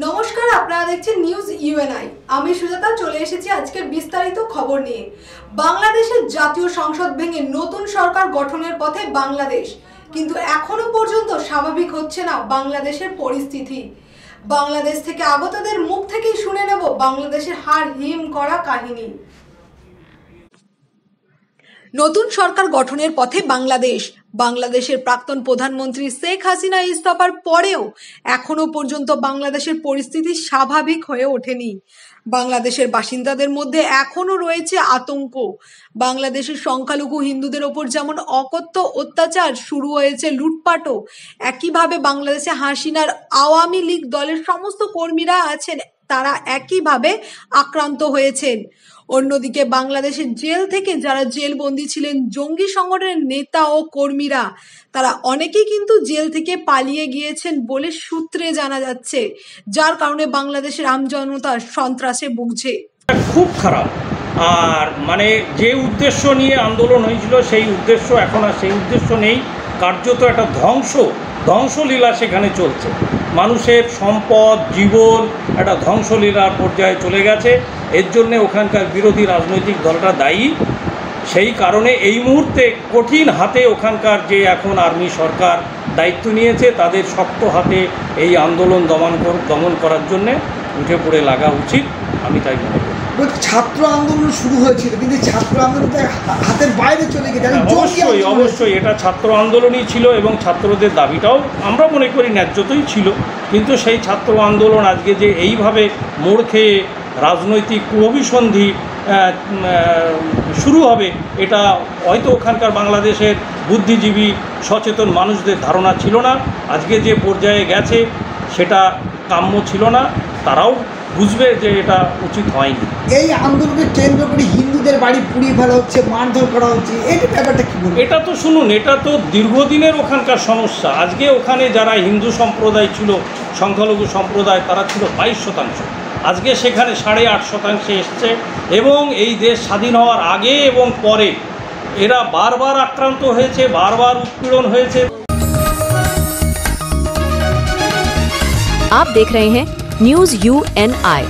নমস্কার, আপনারা দেখছেন নিউজ ইউএনআই। আমি সুজাতা চলে এসেছি আজকের বিস্তারিত খবর নিয়ে। বাংলাদেশের জাতীয় সংসদ ভেঙে নতুন সরকার গঠনের পথে বাংলাদেশ, কিন্তু এখনো পর্যন্ত স্বাভাবিক হচ্ছে না বাংলাদেশের পরিস্থিতি। বাংলাদেশ থেকে আগতদের মুখ থেকেই শুনে নেব বাংলাদেশের হাড় হিম করা কাহিনী। নতুন সরকার গঠনের পথে বাংলাদেশ। বাংলাদেশের প্রাক্তন প্রধানমন্ত্রী শেখ হাসিনা ইস্তফার পরেও এখনো পর্যন্ত বাংলাদেশের পরিস্থিতি স্বাভাবিক হয়ে ওঠেনি। বাংলাদেশের বাসিন্দাদের মধ্যে এখনো রয়েছে আতঙ্ক। বাংলাদেশের সংখ্যালঘু হিন্দুদের ওপর যেমন অকথ্য অত্যাচার, শুরু হয়েছে লুটপাটও। একইভাবে বাংলাদেশে হাসিনার আওয়ামী লীগ দলের সমস্ত কর্মীরা আছেন, তারা একইভাবে আক্রান্ত হয়েছেন। অন্যদিকে বাংলাদেশের জেল থেকে যারা জেলবন্দি ছিলেন জঙ্গি সংগঠনের নেতা ও কর্মীরা, তারা অনেকেই কিন্তু জেল থেকে পালিয়ে গিয়েছেন বলে সূত্রে জানা যাচ্ছে, যার কারণে বাংলাদেশের আমজনতা সন্ত্রাসে ভুগছে। খুব খারাপ। আর যে উদ্দেশ্য নিয়ে আন্দোলন হয়েছিল সেই উদ্দেশ্য এখন আর সেই উদ্দেশ্য নেই। কার্যত একটা ধ্বংসলীলা সেখানে চলছে। মানুষের সম্পদ, জীবন একটা ধ্বংসলীলার পর্যায়ে চলে গেছে। এর জন্যে ওখানকার বিরোধী রাজনৈতিক দলটা দায়ী। সেই কারণে এই মুহূর্তে কঠিন হাতে ওখানকার যে এখন আর্মি সরকার দায়িত্ব নিয়েছে, তাদের শক্ত হাতে এই আন্দোলন দমন করার জন্যে উঠে পড়ে লাগা উচিত, আমি তাই মনে করি। ছাত্র আন্দোলন শুরু হয়েছিল, কিন্তু ছাত্র আন্দোলন হাতের বাইরে চলে গেছে। অবশ্যই এটা ছাত্র আন্দোলনই ছিল এবং ছাত্রদের দাবিটাও আমরা মনে করি ন্যায্যতই ছিল। কিন্তু সেই ছাত্র আন্দোলন আজকে যে এইভাবে মোড় খেয়ে রাজনৈতিক অভিসন্ধি শুরু হবে, এটা হয়তো ওখানকার বাংলাদেশের বুদ্ধিজীবী সচেতন মানুষদের ধারণা ছিল না। আজকে যে পর্যায়ে গেছে সেটা কাম্য ছিল না। তারাও বুঝবে যে এটা উচিত হয়নি। এই আন্দোলনকে কেন্দ্র করে হিন্দুদের বাড়ি পুড়িয়ে ফেলা হচ্ছে, মারধর করা হচ্ছে, এটা ব্যাপারটা কি বলবো? এটা তো শুনুন, এটা তো দীর্ঘদিনের ওখানকার সমস্যা। আজকে ওখানে যারা হিন্দু সম্প্রদায় ছিল, সংখ্যালঘু সম্প্রদায়, তারা ছিল 22%। আজকে সেখানে 8.5% এসছে। এবং এই দেশ স্বাধীন হওয়ার আগে এবং পরে এরা বারবার আক্রান্ত হয়েছে, বারবার উৎপীড়ন হয়েছে। आप देख रहे हैं न्यूज UNI।